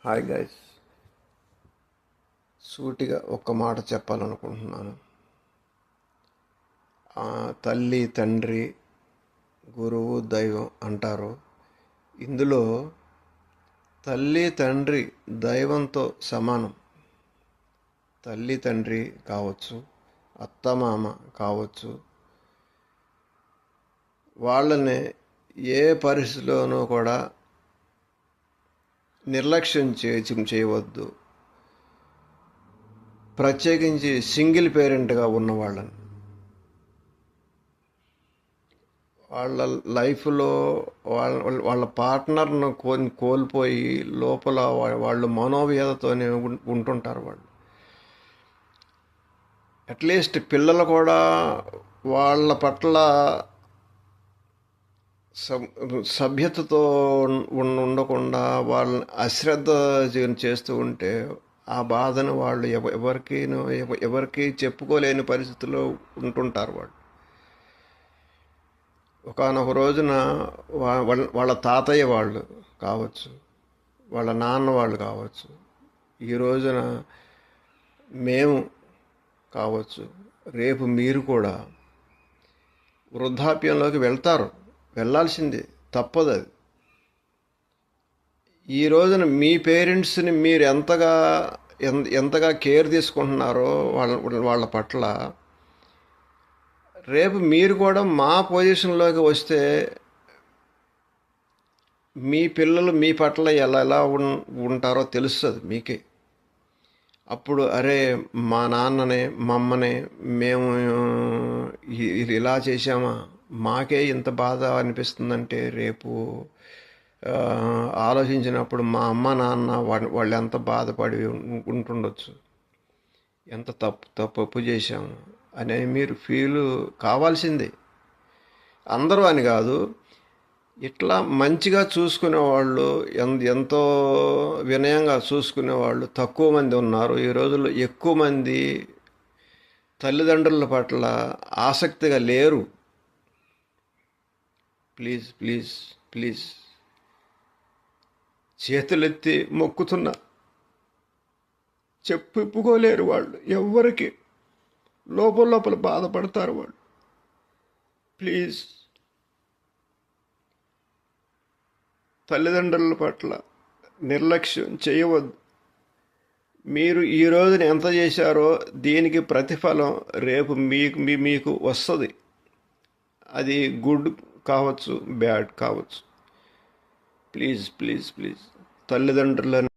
Hi guys, సూటిగా ఒక్క మాట చెప్పాలనుకుంటున్నాను. తల్లి, తండ్రి, గురువు, దైవం అంటారు. ఇందులో తల్లి, తండ్రి దైవంతో సమానం. తల్లి, తండ్రి కావచ్చు, అత్తమామ కావచ్చు, వాళ్ళని ఏ పరిస్థితిలోనూ కూడా నిర్లక్ష్యం చేయవద్దు. ప్రత్యేకించి సింగిల్ పేరెంట్గా ఉన్న వాళ్ళ లైఫ్లో వాళ్ళ పార్ట్నర్ను కోల్పోయి లోపల వాళ్ళు మనోవ్యధతోనే ఉంటుంటారు. వాళ్ళు అట్లీస్ట్ పిల్లలు కూడా వాళ్ళ పట్ల సభ్యతతో ఉండకుండా వాళ్ళని అశ్రద్ధ చేస్తూ ఉంటే ఆ బాధను వాళ్ళు ఎవరికి చెప్పుకోలేని పరిస్థితిలో ఉంటుంటారు. వాళ్ళు ఒకానొక రోజున వాళ్ళ తాతయ్య వాళ్ళు కావచ్చు, వాళ్ళ నాన్న వాళ్ళు కావచ్చు, ఈ రోజున మేము కావచ్చు, రేపు మీరు కూడా వృద్ధాప్యంలోకి వెళ్ళాల్సిందే, తప్పదు. అది ఈ రోజున మీ పేరెంట్స్ని మీరు ఎంతగా కేర్ తీసుకుంటున్నారో వాళ్ళ పట్ల, రేపు మీరు కూడా మా పొజిషన్లోకి వస్తే మీ పిల్లలు మీ పట్ల ఎలా ఉంటారో తెలుస్తుంది మీకే. అప్పుడు అరే, మా నాన్నని మమ్మని మేము ఇది ఇలా చేసామా, మాకే ఇంత బాధ అనిపిస్తుందంటే రేపు ఆలోచించినప్పుడు మా అమ్మ నాన్న వాళ్ళు ఎంత బాధపడి ఉంటుండొచ్చు, ఎంత తప్పు చేశాము అని మీరు ఫీల్ కావాల్సిందే. అందరూ అని కాదు, ఇట్లా మంచిగా చూసుకునేవాళ్ళు, ఎంతో వినయంగా చూసుకునేవాళ్ళు తక్కువ మంది ఉన్నారు. ఈ రోజుల్లో ఎక్కువ మంది తల్లిదండ్రుల పట్ల ఆసక్తిగా లేరు. ప్లీజ్ ప్లీజ్ ప్లీజ్ చేతులెత్తి మొక్కుతున్నా, చెప్పుకోలేరు వాళ్ళు. ఎవ్వరికి లోపల బాధపడతారు వాళ్ళు. ప్లీజ్ తల్లిదండ్రుల పట్ల నిర్లక్ష్యం చేయవద్దు. మీరు ఈ రోజున ఎంత చేశారో దీనికి ప్రతిఫలం రేపు మీకు వస్తుంది. అది గుడ్ కావచ్చు, బ్యాడ్ కావచ్చు. ప్లీజ్ ప్లీజ్ ప్లీజ్ తల్లిదండ్రులను